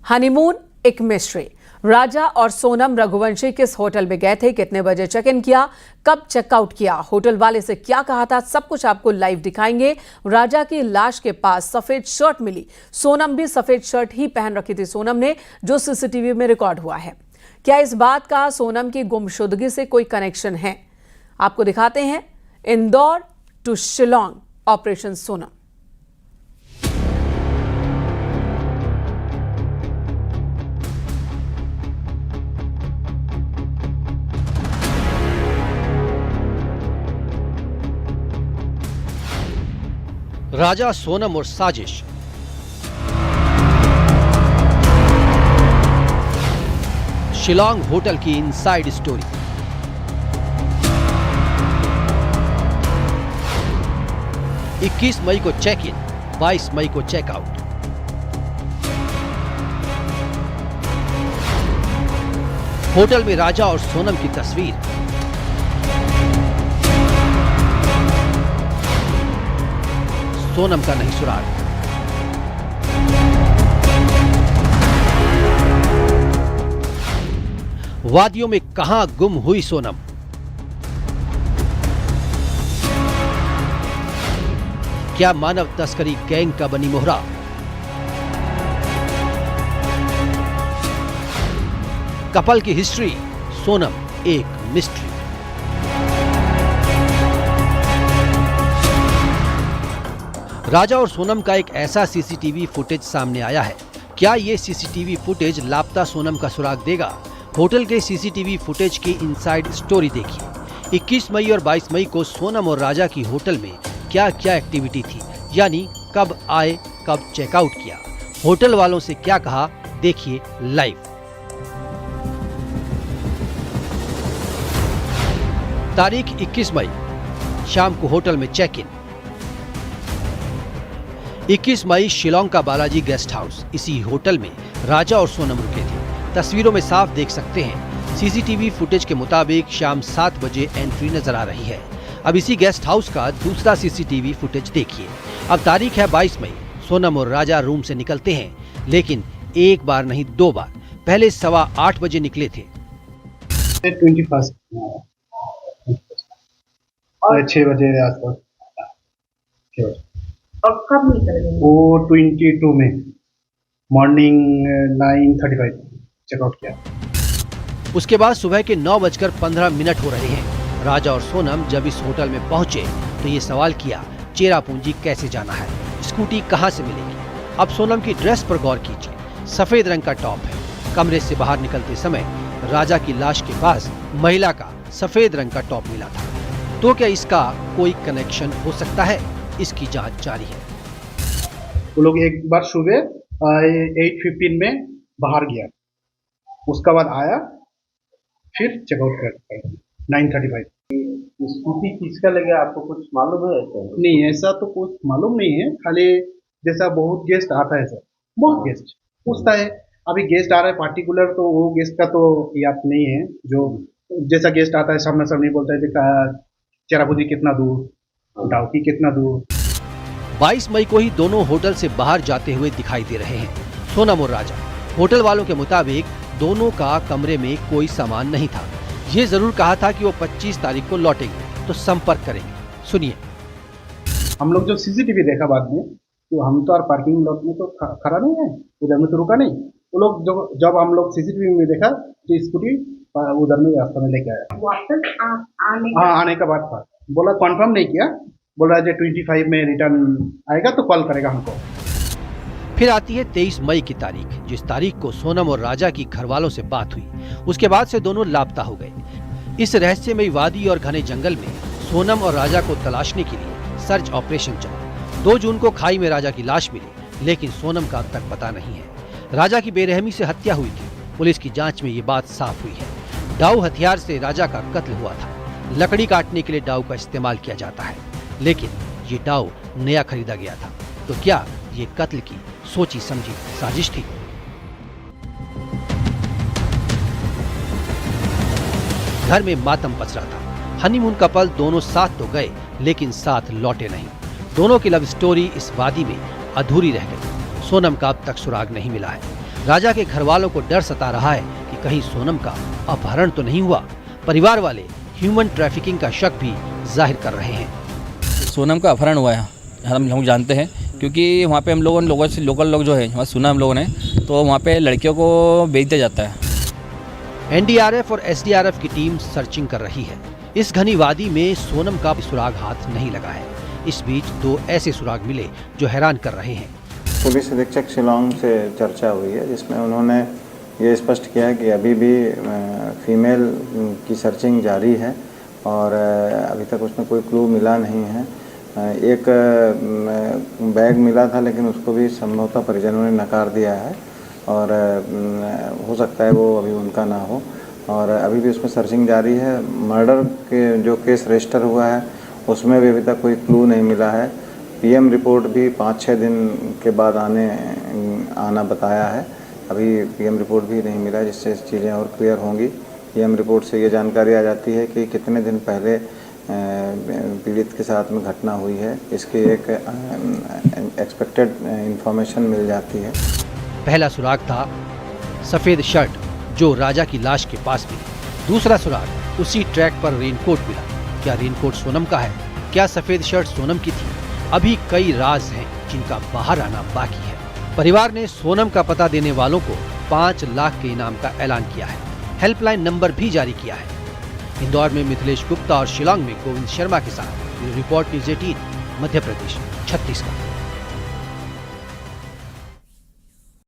Honeymoon एक mystery. राजा और सोनम रघुवंशी किस होटल में गए थे, कितने बजे चेक इन किया, कब चेकआउट किया, होटल वाले से क्या कहा था, सब कुछ आपको लाइव दिखाएंगे। राजा की लाश के पास सफेद शर्ट मिली। सोनम भी सफेद शर्ट ही पहन रखी थी सोनम ने, जो सीसीटीवी में रिकॉर्ड हुआ है। क्या इस बात का सोनम की गुमशुदगी से कोई कनेक्शन है? आपको दिखाते हैं इंदौर टू शिलोंग ऑपरेशन सोनम। राजा, सोनम और साजिश। शिलोंग होटल की इनसाइड स्टोरी। इक्कीस मई को चेक इन, 22 मई को चेकआउट। होटल में राजा और सोनम की तस्वीर। सोनम का नहीं सुराग। वादियों में कहां गुम हुई सोनम? क्या मानव तस्करी गैंग का बनी मोहरा? कपल की हिस्ट्री, सोनम एक मिस्ट्री। राजा और सोनम का एक ऐसा सीसीटीवी फुटेज सामने आया है। क्या ये सीसीटीवी फुटेज लापता सोनम का सुराग देगा? होटल के सीसीटीवी फुटेज की इनसाइड स्टोरी देखिए। 21 मई और 22 मई को सोनम और राजा की होटल में क्या क्या एक्टिविटी थी, यानी कब आए, कब चेकआउट किया, होटल वालों से क्या कहा, देखिए लाइव। तारीख 21 मई, शाम को होटल में चेक इन। 21 मई शिलोंग का बालाजी गेस्ट हाउस। इसी होटल में राजा और सोनम रुके थे। तस्वीरों में साफ देख सकते हैं। सीसीटीवी फुटेज के मुताबिक शाम 7 बजे एंट्री नजर आ रही है। अब इसी गेस्ट हाउस का दूसरा सीसीटीवी फुटेज देखिए। अब तारीख है 22 मई। सोनम और राजा रूम से निकलते हैं, लेकिन एक बार नहीं 2 बार। पहले 8:15 बजे निकले थे। 21 और 6 बजे आसपास। और कब निकल गए? वो 22 में मॉर्निंग 9:35 चेकआउट किया। उसके बाद सुबह के 9:15 हो रहे हैं। राजा और सोनम जब इस होटल में पहुंचे तो ये सवाल किया, चेरापूंजी कैसे जाना है, स्कूटी कहां से मिलेगी? अब सोनम की ड्रेस पर गौर कीजिए। सफेद रंग का टॉप है। कमरे से बाहर निकलते समय राजा की लाश के पास महिला का सफेद रंग का टॉप मिला था। तो क्या इसका कोई कनेक्शन हो सकता है? इसकी जांच जारी है। वो लोग एक बार सुबह 8:15 में बाहर गया, उसका बाद आया, फिर चेकआउट कर 9:35। स्कूटी किसका लगा, आपको कुछ मालूम है? ऐसा नहीं, ऐसा तो कुछ मालूम नहीं है। खाली जैसा बहुत गेस्ट आता है सर, बहुत गेस्ट पूछता है। अभी गेस्ट आ रहा है पार्टिकुलर, तो वो गेस्ट का तो याद नहीं है। जो जैसा गेस्ट आता है सामने सामने बोलता है चेरापूंजी कितना दूर, डाउकी कितना दूर। 22 मई को ही दोनों होटल से बाहर जाते हुए दिखाई दे रहे हैं, सोनम और राजा। होटल वालों के मुताबिक दोनों का कमरे में कोई सामान नहीं था। ये जरूर कहा था कि वो 25 तारीख को लौटेंगे तो संपर्क करेंगे। सुनिए। हम लोग जो सीसीटीवी देखा बाद में, तो हम तो और पार्किंग लॉट में तो खड़ा नहीं है, उधर में तो रुका नहीं। वो लोग जब हम लोग सीसीटीवी में देखा तो स्कूटी उधर में रास्ता में लेके आया। वापस आने का बाद था, बोला कंफर्म नहीं किया, बोल रहा है 25 में रिटर्न आएगा तो कॉल करेगा हमको। फिर आती है 23 मई की तारीख, जिस तारीख को सोनम और राजा की घर वालों से बात हुई। उसके बाद से दोनों लापता हो गए। इस रहस्यमयी वादी और घने जंगल में सोनम और राजा को तलाशने के लिए सर्च ऑपरेशन चला। 2 जून को खाई में राजा की लाश मिली, लेकिन सोनम का अब तक पता नहीं है। राजा की बेरहमी से हत्या हुई थी। पुलिस की जांच में ये बात साफ हुई है। डाउ हथियार से राजा का कत्ल हुआ था। लकड़ी काटने के लिए डाउ का इस्तेमाल किया जाता है, लेकिन ये डाउ नया खरीदा गया था। तो क्या ये कत्ल की सोची समझी साजिश थी? घर में मातम पसरा था। हनीमून कपल दोनों साथ तो गए, लेकिन साथ लौटे नहीं। दोनों की लव स्टोरी इस वादी में अधूरी रह गई। सोनम का अब तक सुराग नहीं मिला है। राजा के घर वालों को डर सता रहा है कि कहीं सोनम का अपहरण तो नहीं हुआ। परिवार वाले ह्यूमन ट्रैफिकिंग का शक भी जाहिर कर रहे हैं। सोनम का अपहरण हुआ है, हम लोग जानते हैं, क्योंकि वहाँ पे हम लोगों से लोकल लोग जो है वहाँ सुना हम लोगों ने, तो वहाँ पे लड़कियों को बेच दिया जाता है। एनडीआरएफ और एसडीआरएफ की टीम सर्चिंग कर रही है। इस घनी वादी में सोनम का सुराग हाथ नहीं लगा है। इस बीच 2 ऐसे सुराग मिले जो हैरान कर रहे हैं। पुलिस अधीक्षक शिलोंग से चर्चा हुई है, जिसमें उन्होंने ये स्पष्ट किया है कि अभी भी फीमेल की सर्चिंग जारी है और अभी तक उसमें कोई क्लू मिला नहीं है। एक बैग मिला था, लेकिन उसको भी संभवतः परिजनों ने नकार दिया है और हो सकता है वो अभी उनका ना हो, और अभी भी उसमें सर्चिंग जारी है। मर्डर के जो केस रजिस्टर हुआ है उसमें भी अभी तक कोई क्लू नहीं मिला है। पीएम रिपोर्ट भी 5-6 दिन के बाद आना बताया है। अभी पीएम रिपोर्ट भी नहीं मिला, जिससे चीज़ें और क्लियर होंगी। पीएम रिपोर्ट से ये जानकारी आ जाती है कि कितने दिन पहले पीड़ित के साथ में घटना हुई है, इसकी एक एक्सपेक्टेड इंफॉर्मेशन मिल जाती है। पहला सुराग था सफेद शर्ट जो राजा की लाश के पास मिली। दूसरा सुराग उसी ट्रैक पर रेनकोट मिला। क्या रेनकोट सोनम का है? क्या सफेद शर्ट सोनम की थी? अभी कई राज हैं जिनका बाहर आना बाकी है। परिवार ने सोनम का पता देने वालों को 5 लाख के इनाम का ऐलान किया है। हेल्पलाइन नंबर भी जारी किया है। इंदौर में मिथिलेश गुप्ता और शिलांग में गोविंद शर्मा के साथ रिपोर्ट न्यूज़ 18 मध्य प्रदेश, छत्तीसगढ़।